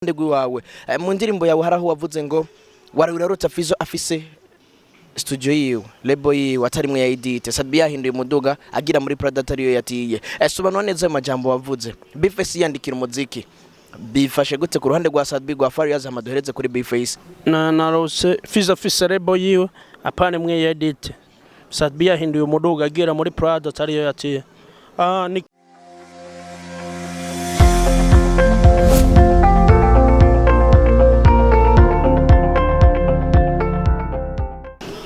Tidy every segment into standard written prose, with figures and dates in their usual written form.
ndegwi wawe mu ndirimbo yawe haraho wavuze ngo wari urarota Fizzo afise studio yiwe label yiwe atarimwe ya edit Sadbi yahinduye umuduga agira muri Predator yo yatiye sobanura neza ayo majambo wavuze Bface yandikira umuziki bifashe gute ku ruhande rwa Sadbi rwa Farious amadohereze kuri Bface narose Fizzo afise label yiwe apane mwe ya edit Sadbi yahinduye umuduga agira muri Predator yo yatiye ni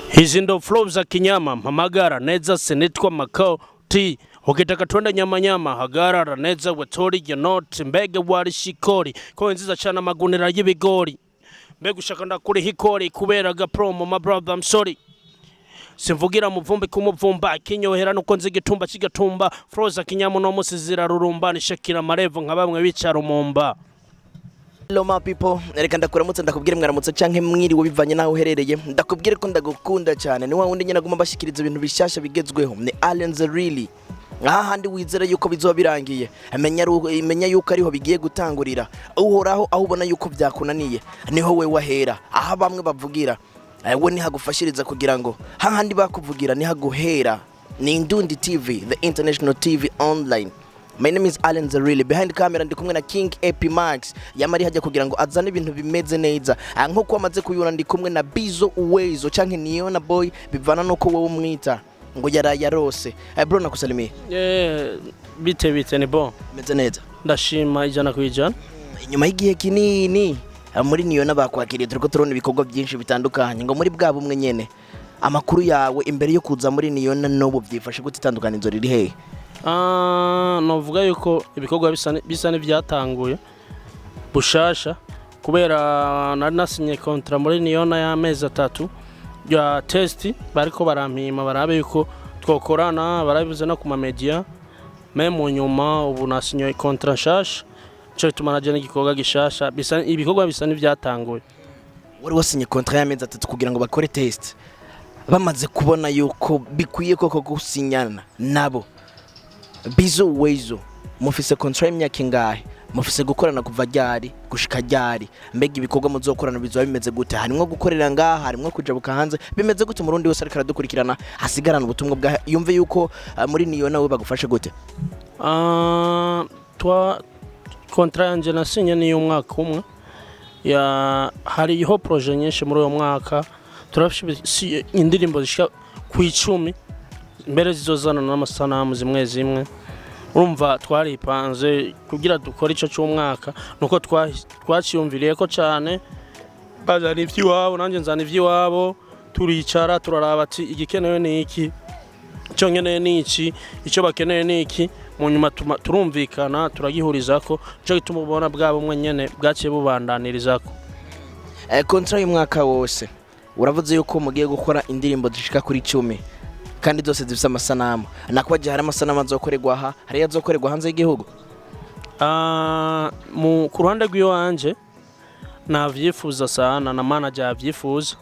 hizi ndo flow za kinyama mpamagara neza senetwa makao ti ukitaka twenda nyama nyama hagarara neza wetori ya not mbege wari shikori ko nziza cyane amagunira y'ibigori mbege ushaka ndakuri hikori kuberaga promo my brother I'm sorry simvugira muvumbi kumuvumba kinyohera nuko nzigitumba kigatumba flow za kinyama no musizira rurumba nishakira marevo nka bamwe bicara umumba. Hello my people, reka ndakuramutse ndakubwire mwaramutse canke mwiriwe bivanye naho uherereye ndakubwire ko ndagukunda cyane ni wa wundi nyina guma bashikiriza ibintu bishasha bigezweho ni Allen's really handi wizera yuko bizoba birangiye menya yuko ariho bigiye gutangurira uhoraho aho ubona yuko byakunaniye niho we wahera aha bamwe bavugira we ni hagufashiriza kugira ngo hahandi bakuvugira ni haguhera ni Indundi TV the international TV online. My name is Allen Zarili. Behind the camera ndi kumwe na King AP Max yamari hajya kugira ngo azane ibintu bimeze neza nko amaze kuyura ndi kumwe na Bizzo Uwezo canke niona boy bivana nuko wowe umwita ngo yarose bro nakusalimiye bite nibo meze neza ndashima ijana kwijana inyuma y'igihe kinini muri niona bakwakiriye turiko turone ibikorwa byinshi bitandukanye ngo muri bwa bumwe nyene amakuru yawe imbere yo kuza muri niona nobo byifashe gutitandukanizo riri hehe novuga yuko ibikorwa bisa n'ibyatanguye bushasha kubera nari nasinye kontra muri niona y'amezi 3 ya test bariko barampima barabe yuko twokorana barabivuze no kuma media mu nyuma ubu nasinye kontra shasha cyo tumanaje n'igikorwa gishasha ibikorwa bisa n'ibyatanguye. Wari wasinye kontra y'amezi 3 kugira ngo bakore test bamaze kubona yuko bikwiye koko gusinyana nabo Bizzo Uwezo mufise contract y'imyaka ingahe mufise gukorana kuva ryari gushika ryari mbega ibikorwa muzokorana bizoba bimeze gute harimwo gukorera ngaha harimwo kujabuka hanze bimeze gute murundi wose ariko aradukurikirana hasigarana ubutumwa bwa yumve yuko muri niyo nawe bagufashe gute twa contract yanje nasinye ni y'umwaka umwe ya hariho projet nyinshi muri uwo mwaka turafise indirimbo zishika ku 10 mbere zizozana n'amasanamu zimwe urumva twaripanze kugira dukora ico cy'umwaka nuko twaciyumviriye ko cyane bazana ivy'iwabo nanje nzana ivy'iwabo turicara turaraba ati igikenewe ni iki cyo nkeneye ni iki icyo bakeneye ni iki mu nyuma turumvikana turagihurizako cyo gituma ubona bwabo umwe nyene bwaciye bubandanirizako contract y'umwaka wose uravuze yuko mugiye gukora indirimbo zishika kuri 10 kandi zose zifite amasanamu nakwaje hari amasanamu azokorerwa aha hari yazokorerwa hanze y'igihugu mu kuruhande rw'iwanje navyifuza sana na manager avyifuza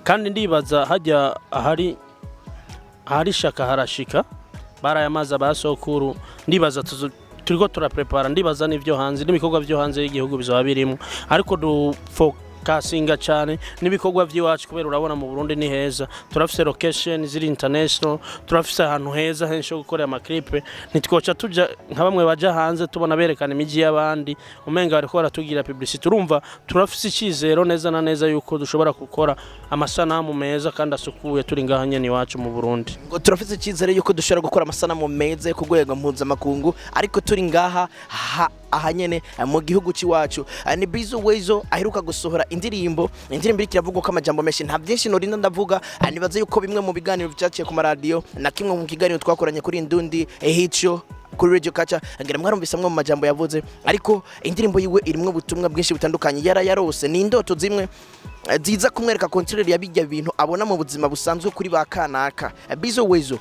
kandi ndibaza hajya hari shaka harashika barayamaza basokuru ndibaza turiko turaprepara ndibaza n'ivyo hanze n'ibikorwa byo hanze y'igihugu bizoba birimo ariko kasinga cyane nibikorwa by'iwacu kubera urabona mu Burundi ni heza turafise location ziri international turafise ahantu heza hensho gukorera amaklipe nitwoca tuja nka bamwe baja hanze tubona berekana imiji y'abandi umenga bariko baratugira publicity urumva turafise ikizero neza na neza yuko dushobora gukora amasanamu meza kandi asukuye turi ngaha nyene iwacu mu Burundi ngo turafise ikizere yuko dushobora gukora amasanamu meza ku rwego mpuzamakungu ariko turi ngaha ahanyene mu gihugu ciwacu ni Bizzo Uwezo aheruka gusohora indirimbo ikiravuga ko amajambo menshi nta byinshi norinda ndavuga nibaze yuko bimwe mu biganiro byaciye ku radio na kimwe mu kiganiro twakoranye kuri Indundi hicho kuri Radio Kacha ngira mwarumvise amwe mu majambo yavuze ariko indirimbo yiwe irimwe ubutumwa bwinshi butandukanye yarose ni indoto zimwe ziza kumwereka contraire yabijya bintu abona mu buzima busanzwe kuri bakanaka Bizzo Uwezo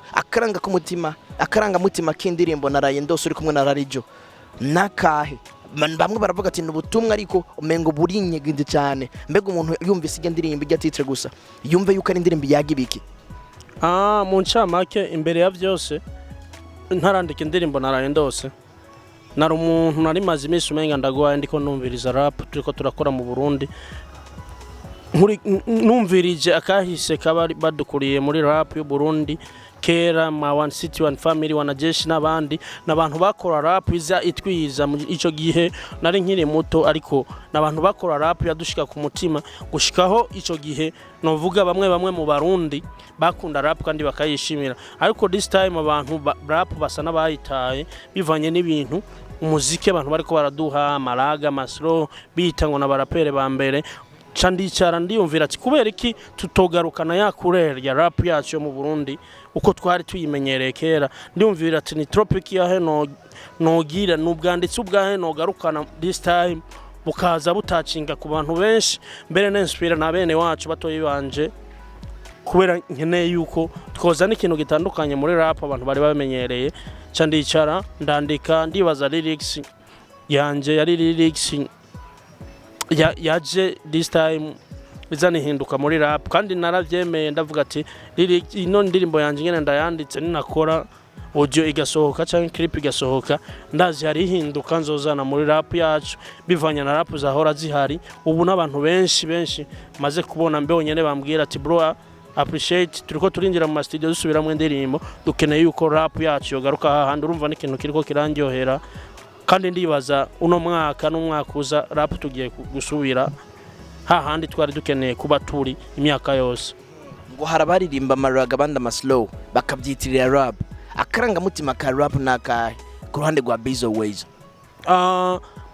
akaranga mutima k'indirimbo naraye ndose uri kumwe na Radio nakahe bamwe baravuga ati n'ubutumwa ariko umengo burinyeginde cyane mbega umuntu yumvise ijya ndirimbo ijya titre gusa yumve yuko ari indirimbo yagibiki mu ncamake imbere ya byose ntarandika indirimbo naraye ndose nari umuntu nari maze iminsi umenga ndagwaye ndiko numviriza rap turiko turakora mu Burundi numvirije akahise kabari badukuriye muri rap y'u Burundi kera ma One City One Family wanajeshi n'abandi n'abantu bakora rap iza itwiza ico gihe nari nkiri muto ariko n'abantu bakora rap yadushika ku mutima gushikaho ico gihe novuga bamwe mu Barundi bakunda rap kandi bakayishimira ariko this time abantu rap basa n'abayitaye bivanye n'ibintu umuziki abantu bariko baraduha amaraga masro bita ngo n'abarapere ba mbere candicara ndiyumvira ati kubera iki tutogarukana yakurere ya rap yacu yo mu Burundi uko twari tuyimenyereye kera ndiyumvira ati ni tropic ya heno nogira n'ubwanditsi ubwahe nogarukana this time bukaza butacinga ku bantu benshi mbere n'inspire na bene wacu batoyi banje kubera nkeneye yuko twoza n'ikintu gitandukanye muri rap abantu bari bamenyereye candicara ndandika ndibaza lyrics yanje yari lyrics yaje this time bizani hinduka muri rap kandi naravyemeye ndavuga ati ino ndirimbo yanje ngene ndayanditse ninakora audio igasohoka cyangwa clip igasohoka ndazi hari hinduka nzozana muri rap yacu bivanya na rap zahora zihari ubu n'abantu benshi maze kubona mbe onyene bambwira ati bro appreciate turiko turinjira mu studio dusubira indirimbo dukeneye yuko rap yacu yogaruka hahandi urumva n'ikintu kiriko kirandyohera kandi ndibaza uno mwaka n'umwaka uza rap tugiye gusubira hahandi twari dukeneye kuba turi imyaka yose ngo harabaririmba amaraga banda maslow bakabyitirira rap akaranga mutima ka rap nakahe ku ruhande rwa Bizzo Uwezo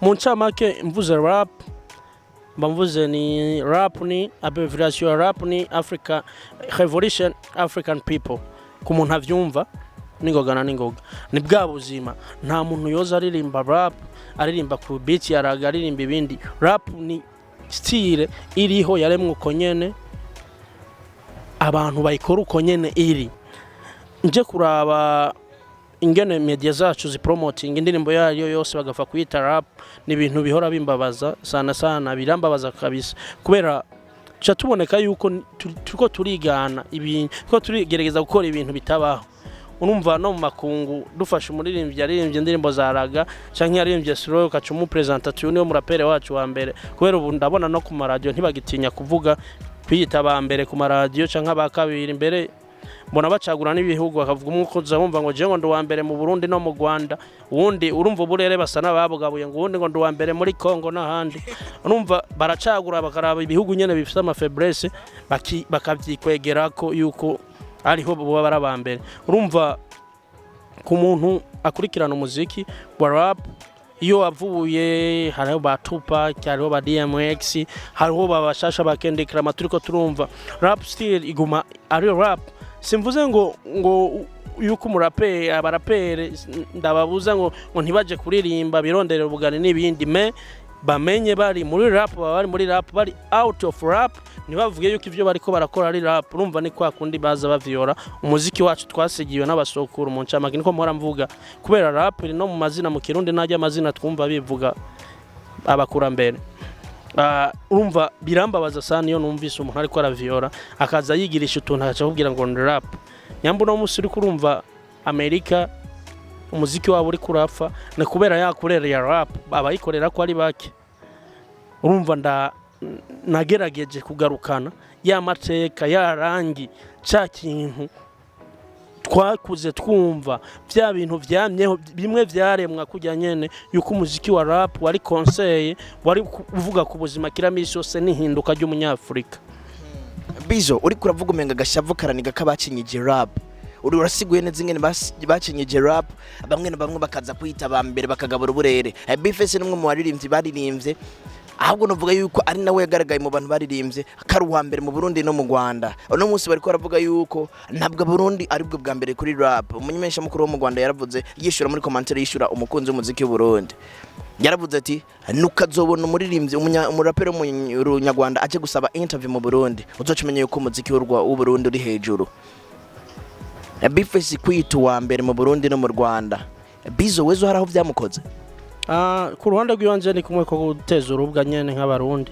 mu ncamake mvuze rap bamvuze ni rap ni abbreviation rap ni Africa Revolution African People ku muntu avyumva ningoga ni bwa buzima nta muntu yoza aririmba rap aririmba ku beat yaraga aririmba ibindi rap ni style iriho yaremwe uko nyene abantu bayikora uko nyene iri nje kuraba ingene media zacu zipromoting indirimbo yayo yose bagafa kuyita rap ni ibintu bihora bimbabaza sana birambabaza kabisa kubera cha tuboneka yuko turiko turigana ibintu ko turigerageza gukora ibintu bitabaho urumva no mu makungu dufasha umuririmbyi yaririmbye indirimbo zaraga canke yaririmbye slow kacumu presentateur niyo murapere wacu wa mbere kubera ubu ndabona no ku maradio ntibagitinya kuvuga kwiyita ba mbere ku maradio canke aba kabiri imbere mbona bacagura n'ibihugu bakavuga umwuko uzabumva ngo je ngo ndo wa mbere mu Burundi no mu Rwanda uwundi urumva uburere basana babugabuye ngo uwundi ngo ndo wa mbere muri Congo n'ahandi urumva baracagura bakaraba ibihugu nyene bifite ama faiblesse bakavyikwegera ko yuko ariho bo barabambere urumva ku muntu akurikirana umuziki wa rap iyo avuye hariho ba Tupac hariho ba DMX hariho babashasha bakendekira amaturiko turumva rap still iguma ari rap simvuze ngo yuko umurapere abarapere ndababuza ngo ntibaje kuririmba birondere ubugani n'ibindi me bamenye bari muri rap bari muri rap bari out of rap nibavuge yuko ivyo bariko barakora ari rap urumva ni kwa kundi baza bavyora umuziki wacu twasigiwe n'abasokuru mu ncamake niko mpora mvuga kubera rap no mu mazina mu Kirundi najya amazina twumva bivuga abakurambere urumva birambabaza sana iyo numvise umuntu ariko aravyora akaza yigirisha utuntu akaca kubwira ngo ni rap nyambo no musuri kurumva Amerika umuziki wabo uri kurapfa ne kubera yakurera ya rap abayikorera ko ari bake urumva nagerageje kugarukana ya mateka ya rangi ca kintu twakuze twumva bya bintu vyamyeho bimwe vyaremwa kujya nyene yuko umuziki wa rap wari conseil wari uvuga ku buzima kiramisi yose nihinduka ry'umunyafrika Bizzo uri kuravuga umenga gashavu karaniga kabacinyije rap uri urasiguye neza ingene bacinyije rap bamwe bakaza kwita ba mbere bakagabura uburere Bifese n'umwe mu baririmbyi baririmbye ahubwo novuga yuko ari nawe yagaragaye mu bantu baririmbye karuwa mbere mu Burundi no mu Rwanda uno munsi bariko baravuga yuko ntabwo Burundi ari bwo bwa mbere kuri rap umunyemesha mukuru wo mu Rwanda yaravuze yishura muri commentaire yishura umukunzi w'umuziki w'u Burundi yaravuze ati nukazobona umuririmbyi umurapero mu Rwanda aje gusaba interview mu Burundi uzocumenya yuko umuziki w'u Burundi uri hejuru Bifese kwita wa mbere mu Burundi no mu Rwanda Bizzo Uwezo haraho byamukoze ku ruhande rw'iwanje ni kumwe ko guteza urubwa nyene nk'abarundi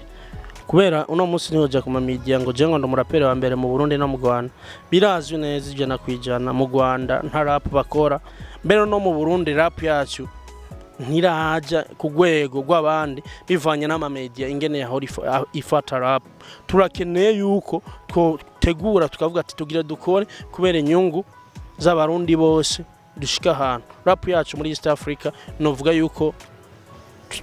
kubera uno munsi niho ja kuma media ngo je ngo ndo murapere wa mbere mu Burundi no mu Rwanda birazwi neza ijana kwijana mu Rwanda nta rap bakora mbere no mu Burundi rap yacu ntiraja ku rwego rw'abandi bivanye n'amamedia ingene yahora ifata rap. Turakeneye yuko tegura tukavuga ati tugire dukore kubera inyungu z'abarundi bose dushika ahantu. Rap yacu muri East Africa novuga yuko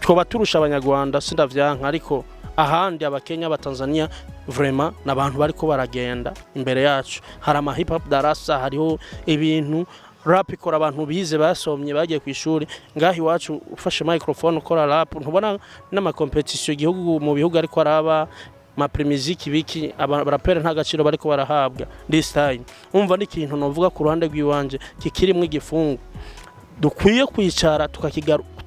twoba turusha abanyarwanda sindavyanka, ariko ahandi abakenya abatanzania vraiment n'abantu bariko baragenda imbere yacu. Hari ama hip hop darasa, hariho ibintu rap ikora abantu bize basomye bagiye ku ishuri. Ngahi wacu ufashe microphone ukora rap ntubona n'ama competition igihugu mu bihugu ariko araba ma premiziki biki abarapere nta gaciro bariko barahabwa this time. Umva n'ikintu novuga ku ruhande rw'iwanje kikirimwe igifungo, dukwiye kwicara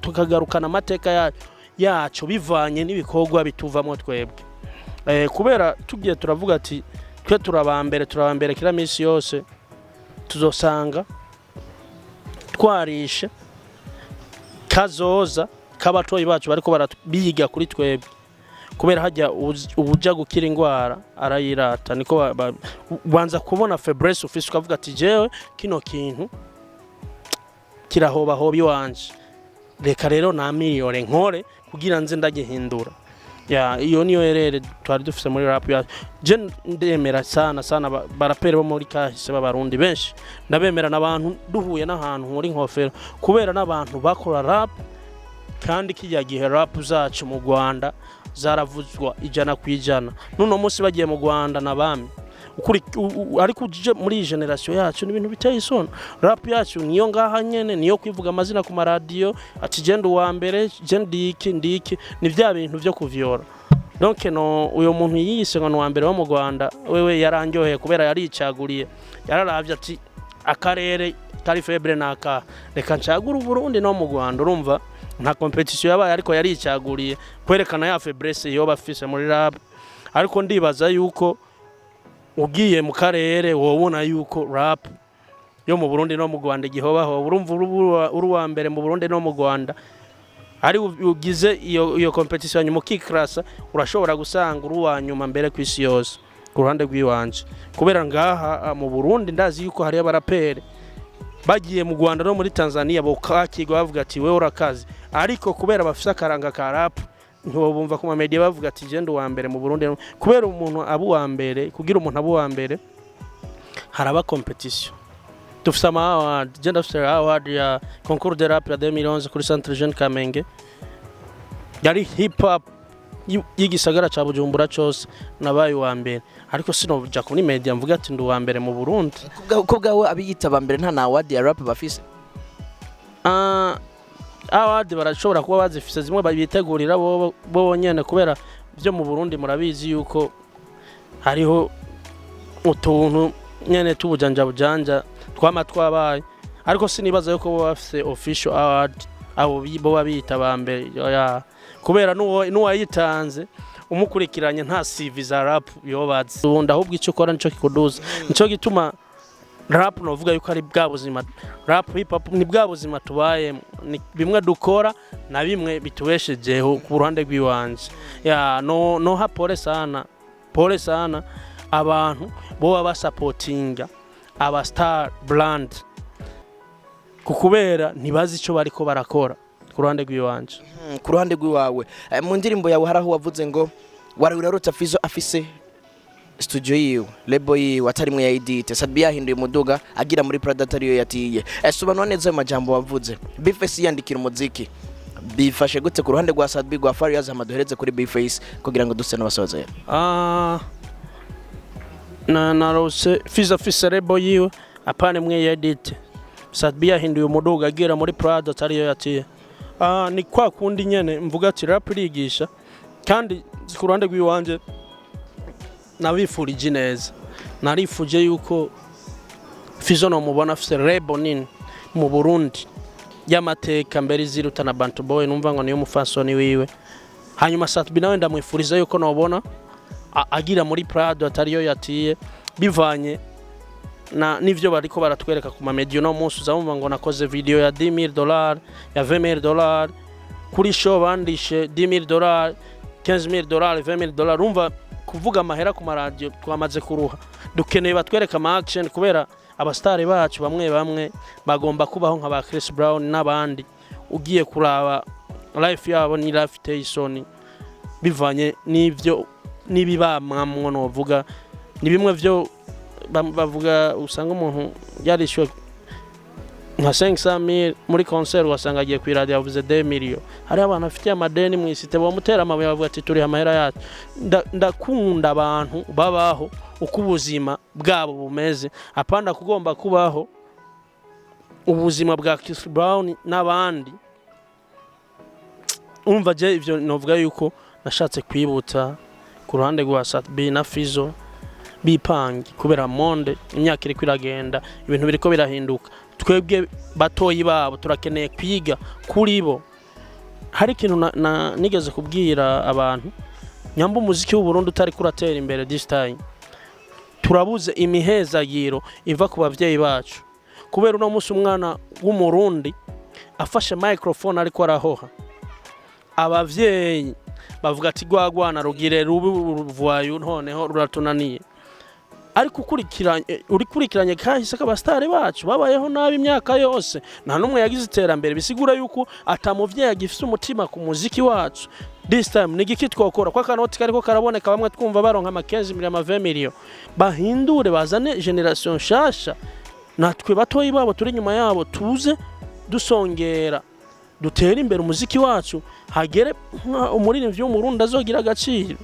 tukagarukana amateka yacu bivanye n'ibikorwa bituvamo twebwe. Kubera tugiye turavuga ati twe turabambere kila minsi yose tuzosanga twarishe kazoza kabatoyi bacu bariko barabiga kuri twebwe. Kubera hajya ubuja gukira ingwara arayirata, niko banza kubona faiblesse ufise ukavuga ati jewe kino kintu kirahoba hobi wanje, reka rero na miliyoni nkore kugira nze ndagihindura. Iyo niyo erere twari dufise muri rap ya je ndemera sana barapere bo muri kahise b'abarundi benshi ndabemera n'abantu duhuye n'ahantu muri nkofero, kubera n'abantu bakora rap kandi kijya gihe rap zacu mu Rwanda zaravuzwa ijana kwijana. Nuno munsi bagiye mu Rwanda nabami ukuri ariko uje muri generation yacu n'ibintu biteye isoni. Rap yacu niyo ngaha nyene, niyo kwivuga amazina ku radio ati genda uwa mbere je ndiki ni vya bintu byo kuvyora. Donc no uyo muntu yiyise ngo wa mbere wo mu Rwanda wewe yarandyoheye kubera yaricaguriye, yararavye ati akarere kari febre naka reka ncagura Burundi no mu Rwanda. Urumva nta competition yabaye ariko yaricaguriye kwerekana ya faiblesse yo bafise muri rap. Ariko ndibaza yuko ugiye mu karere wobona yuko rap yo mu Burundi no mu Rwanda gihobaho. Urumva uruwa mbere mu Burundi no mu Rwanda ari ugize iyo competition mu kikrasa urashobora gusanga uruwa nyuma mbere kwisi yose ku ruhande rw'iwanje. Kubera ngaha mu Burundi ndazi yuko hari abarapere bagiye mu Rwanda no muri Tanzania bokakigwa bavuga ati we urakazi, ariko kubera bafise akaranga ka rap ntibumva ku media bavuga ati je ndo wa mbere mu Burundi. Kubera umuntu abu wa mbere, kugira umuntu abu wa mbere haraba competition. Tufisa award, je ndafise award ya concours de rap ya 2011 kuri Centre Jeune Kamenge, yari hip hop y'igisagara ca Bujumbura cyose nabaye wa mbere, ariko sinovuja kuri media mvuga ati ndo wa mbere mu Burundi. Kubwawe abiyita ba mbere nta na award ya rap bafise? Award barashobora kuba bazifise zimwe babitegurira bo nyene, kubera byo mu Burundi murabizi yuko hariho utuntu nyene tubujanja twabaye, ariko sinibaza yuko bo bafise official award abo bo babita ba mbere. Kubera nuwayitanze umukurikiranye nta CV za rap yobaze ubundi, ahubwo icyo ukora nico kikuduza. Nico gituma rap novuga yuko ari bwa buzima, rap hip hop ni bwa buzima tubaye, ni bimwe dukora na bimwe bitubeshejeho ku ruhande rw'iwanje. No ha pole sana abantu bo baba supportinga aba star brand kukubera ntibazi ico bariko barakora ku ruhande rw'iwanje. Ku ruhande rw'iwawe mu ndirimbo yawe haraho wavuze ngo wari urarota Fizzo afise studio yiwe, label yiwe atarimwe ya edit, Sadbi yahinduye umuduga agira muri Predator yo yatiye. Sobanura neza ayo majambo wavuze. Bface yandikira umuziki bifashe gute ku ruhande rwa Sadbi rwa Farious amaduhereze kuri Bface kugira ngo duse n'abasoze? Na rose Fizzo afise label yiwe apane mwe ya edit, Sadbi yahinduye umuduga agira muri Predator yo yatiye. Ni kwa kundi nyene mvuga ati rap irigisha, kandi ku ruhande rw'iwanje nabifurije neza, narifuje yuko Fizzo no mubona afise label nini mu Burundi y'amateka mbere iziruta na Bantu Boy, numva ngo niyo mufasoni wiwe. Hanyuma Sadbi nawe ndamwifuriza yuko nobona agira muri Prado atariyo yatiye, bivanye na nivyo bariko baratwereka ku mamedia no munsi uzamva ngo nakoze video ya $10,000 ya $20,000 kuri show bandishe $10,000 $15,000 $20,000. Umva kuvuga amahera ku maradio twamaze kuruha, dukeneye batwereka ama action kubera abastari bacu bamwe bagomba kubaho nka ba Chris Brown n'abandi. ugiye kuraba life yabo ni life iteye isoni bivanye n'ivyo n'ibibamamwo novuga ni bimwe vyo bavuga usanga umuntu yarishwe nka 500,000 muri concert wasanga agiye ku radio yavuze 2 million hari abantu afite amadeni mu isite bamutera amabuye bavuga ati turi amahera yacu ndakunda abantu babaho uko ubuzima bwabo bumeze apanda kugomba kubaho ubuzima bwa Chris Brown n'abandi umva je ivyo novuga yuko nashatse kwibutsa ku ruhande rwa Satbi na Fizzo bipangi kubera monde imyaka iri kwiragenda ibintu biriko birahinduka twebwe batoyi babo turakeneye kwiga kuri bo hari ikintu nigeze kubwira abantu nyamba umuziki w'u Burundi utari kuratera imbere this time turabuze imihezagiro iva ku bavyeyi bacu kubera uno musi umwana w'umurundi afashe microphone ariko arahoha abavyeyi bavuga ati gwagwana rugire ruvuayo noneho ruratunaniye ariko urikurikiranye kahise kabastare bacu babayeho nabi imyaka yose nta numwe yagize iterambere bisigura yuko atamuvyeyi agifise umutima ku muziki wacu this time nigiki twokora kwa kanoti kariko karaboneka bamwe twumva baronka amakenzi miliyoni 20 million bahindure bazane generation shasha natwe batoyi babo turi nyuma yabo tuze dusongera dutera imbere umuziki wacu hagere umuririmbyi w'umurundi azogira agaciro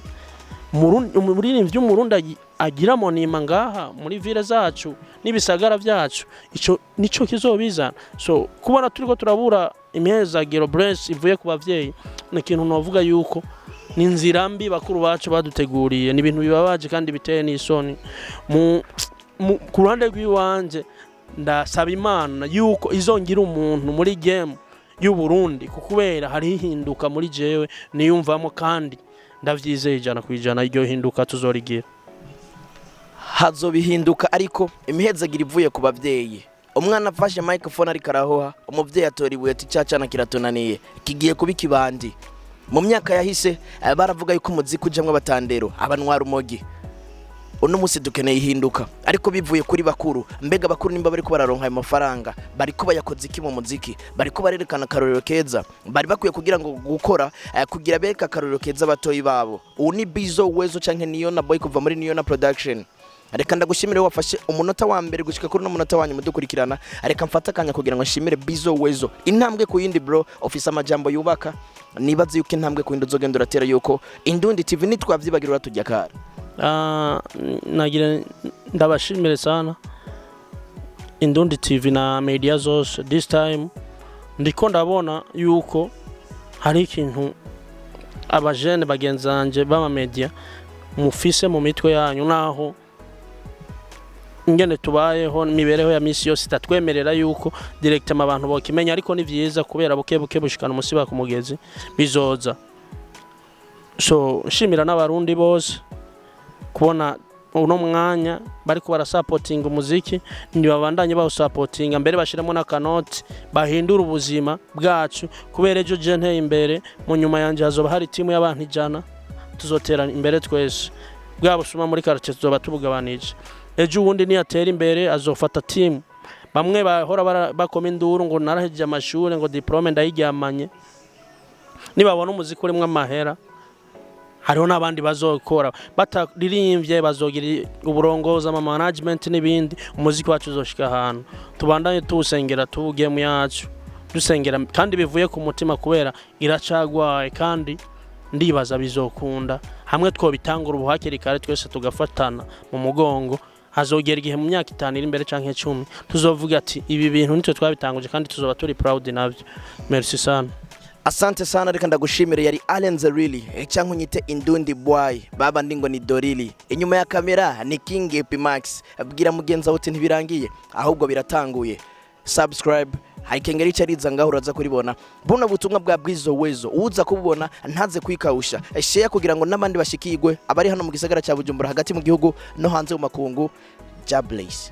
umuririmbyi w'umurundi agira monima ngaha muri ville zacu n'ibisagara byacu ico nico kizobizana so kubona turiko turabura imhezagiro bless ivuye ku bavyeyi n'ikintu novuga yuko ni nzira mbi bakuru bacu baduteguriye ni ibintu bibabaje kandi biteye n'isoni ku ruhande rw'iwanje ndasaba Imana yuko izongira umuntu muri game y'u Burundi kukubera hari hinduka muri jewe niyumvamo kandi ndavyizeye ijana kwijana iryo hinduka tuzorigira hazobihinduka ariko imihezagiro ivuye ku bavyeyi umwana afashe microphone ari karahoha umuvyeyi atoribuye ati cacana kiratunaniye kigiye kubika ibandi mu myaka yahise baravuga yuko umuziki ujamwe abatandero abanwara umogi uno musi dukeneye ihinduka ariko bivuye kuri bakuru mbega bakuru nimba bari ko bararonka ayo mafaranga bari ko bayakoze iki mu muziki bari ko barerekana akarorero keza bari bakwiye kugira ngo gukora kugira bereka akarorero keza batoyi babo ubu ni Bizzo Uwezo canke niyo na boy kuva muri niyo na production reka ndagushimire wafashe umunota wa mbere gushika kuri no munota wanyu mudukurikirana reka mfata kanya kugira ngo nshimire Bizzo Uwezo intambwe ku yindi bro office amajambo yubaka nibaze yuko intambwe ku yindi uzogenda uratera yuko Indundi TV nitwavyibagirira tujya kara nagira ndabashimire sana Indundi TV na media zose this time ndiko ndabona yuko hari ikintu abajene bagenzanje bama media mufise mu mitwe yanyu naho ingene tubayeho mibereho ya misi yose tatwemerera yuko directement abantu bokimenya ariko ni vyiza kubera buke bushikana umusiba ku mugezi bizoza so shimira n'abarundi bose kubona uno mwanya bariko barasupporting umuziki ndi babandanye bawo supporting mbere bashiremo na kanoti bahindura ubuzima bwacu kubera ejo je nteye imbere mu nyuma yanje hazoba hari timu y'abantu 100 tuzotera imbere twese bwabo suma muri quartier tuzoba tubugabanije ejo wundi ni atera imbere azofata timu bamwe bahora bakoma induru ngo naraheje amashure ngo diplome ndayiryamanye nibabona umuziki urimo amahera hariho n'abandi bazokora bataririmbye bazogira uburongoza ama management n'ibindi umuziki wacu uzoshika ahantu tubandanye tuwusengera tuvuge mu yacu dusengera kandi bivuye ku mutima kubera iracagwaye kandi ndibaza bizokunda hamwe twobitangura ubuhakiri kare twese tugafatana mu mugongo hazogera igihe mu myaka 5 iri imbere canke 10 tuzovuga ati ibi bintu nitwe twabitanguje kandi tuzoba turi proud navyo merci sana. Asante sana reka ndagushimire yari Allen Zerili cyangwa nyite Indundi boy baba ndingo ni Dorili inyuma ya kamera ni King Epimax abwira mugenza wote ntibirangiye ahubwo biratanguye subscribe harikengeri cyariza ngaho uraza kuribona buno butumwa bwa Bizzo Uwezo uza kububona ntaze kwikawusha share kugira ngo nabandi bashikigwe abari hano mu gisagara cya Bujumbura hagati mu gihugu no hanze mu makungu. Jobless.